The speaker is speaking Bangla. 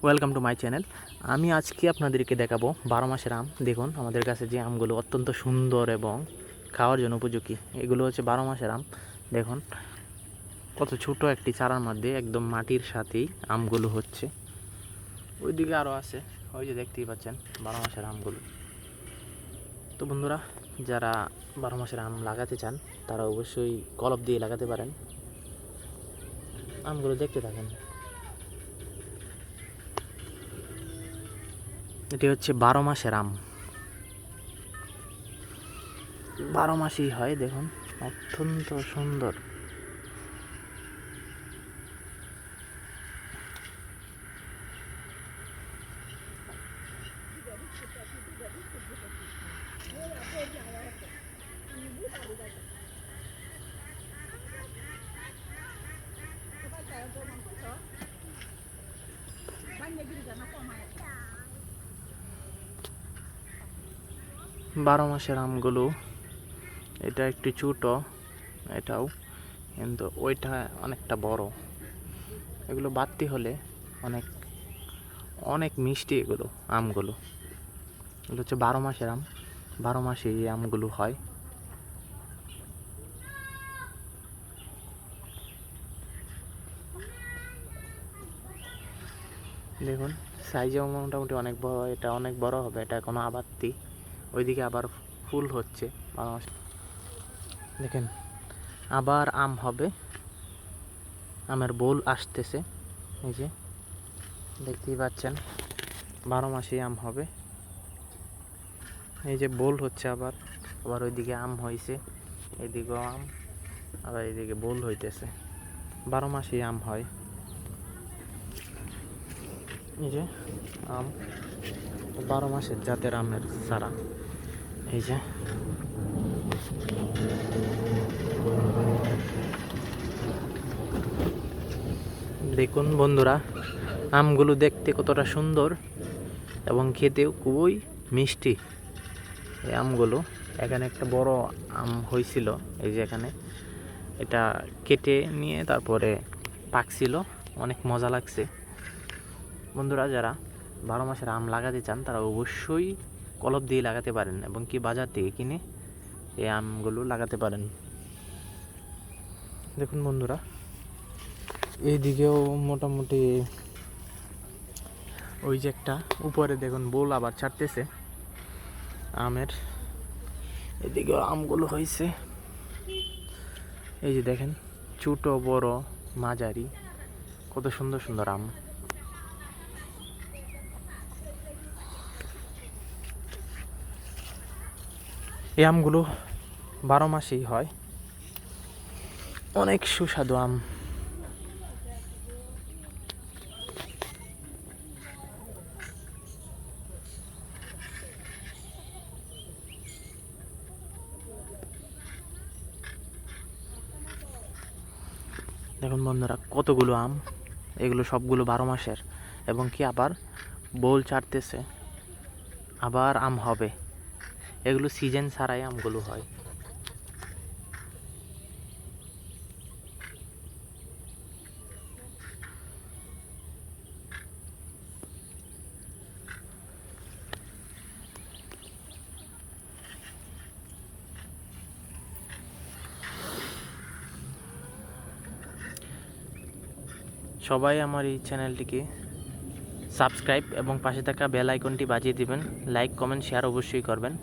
Welcome to my channel. আমি আজকে আপনাদেরকে দেখাবো 12 মাসের আম। দেখুন আমাদের কাছে যে আমগুলো অত্যন্ত সুন্দর এবং খাওয়ার জন্য উপযোগী, এগুলো হচ্ছে 12 মাসের আম। দেখুন কত ছোটো একটি চারার মধ্যে একদম মাটির সাথেই আমগুলো হচ্ছে। ওইদিকে আরও আছে, ওই যে দেখতেই পাচ্ছেন 12 মাসের আমগুলো। তো বন্ধুরা, যারা 12 মাসের আম লাগাতে চান তারা অবশ্যই কলপ দিয়ে লাগাতে পারেন। আমগুলো দেখতে থাকেন। এটি হচ্ছে 12 মাসের আম, 12 মাসই হয়। দেখুন অত্যন্ত সুন্দর। বারো মাসের আমগুলো, এটা একটু ছোটো, এটাও কিন্তু ওইটা অনেকটা বড়। এগুলো বাড়তি হলে অনেক অনেক মিষ্টি এগুলো আমগুলো। এগুলো হচ্ছে 12 মাসের আম, 12 মাসে এই আমগুলো হয়। দেখুন সাইজেও মোটামুটি অনেক বড়, এটা অনেক বড় হবে। এটা কোনো আবাত্তি, ওইদিকে আবার ফুল হচ্ছে 12 মাসে। দেখেন আবার আম হবে, আমের বোল আসতেছে, এই যে দেখতেই পাচ্ছেন 12 মাসেই আম হবে। এই যে বোল হচ্ছে আবার, আবার ওইদিকে আম হয়েছে, এদিকেও আম, আবার এইদিকে বোল হইতেছে। 12 মাসেই আম হয়। এই যে আম, 12 মাসের জাতের আমের চারা। এই যে দেখুন বন্ধুরা, আমগুলো দেখতে কতটা সুন্দর এবং খেতেও খুবই মিষ্টি এই আমগুলো। এখানে একটা বড় আম হয়েছিল, এই যে এখানে এটা কেটে নিয়ে তারপরে পাকছিল, অনেক মজা লাগছে। বন্ধুরা, যারা 12 মাসের আম লাগাতে চান তারা অবশ্যই কলপ দিয়ে লাগাতে পারেন এবং কি বাজার থেকে কিনে এই আমগুলো লাগাতে পারেন। দেখুন বন্ধুরা, এইদিকেও মোটামুটি ওই যে একটা উপরে দেখুন বোল আবার ছাড়তেছে আমের, এদিকেও আমগুলো হয়েছে। এই যে দেখেন ছোট বড় মাঝারি কত সুন্দর সুন্দর আম। এই আমগুলো 12 মাসেই হয়, অনেক সুস্বাদু আম। দেখুন বন্ধুরা কতগুলো আম, এগুলো সবগুলো 12 মাসের এবং কি আবার বোল ছাড়তেছে, আবার আম হবে। এগুলো সিজন ছাড়াই আমগুলো হয়। সবাই আমার এই চ্যানেলটিকে সাবস্ক্রাইব এবং পাশে থাকা বেল আইকনটি বাজিয়ে দিবেন। লাইক কমেন্ট শেয়ার অবশ্যই করবেন।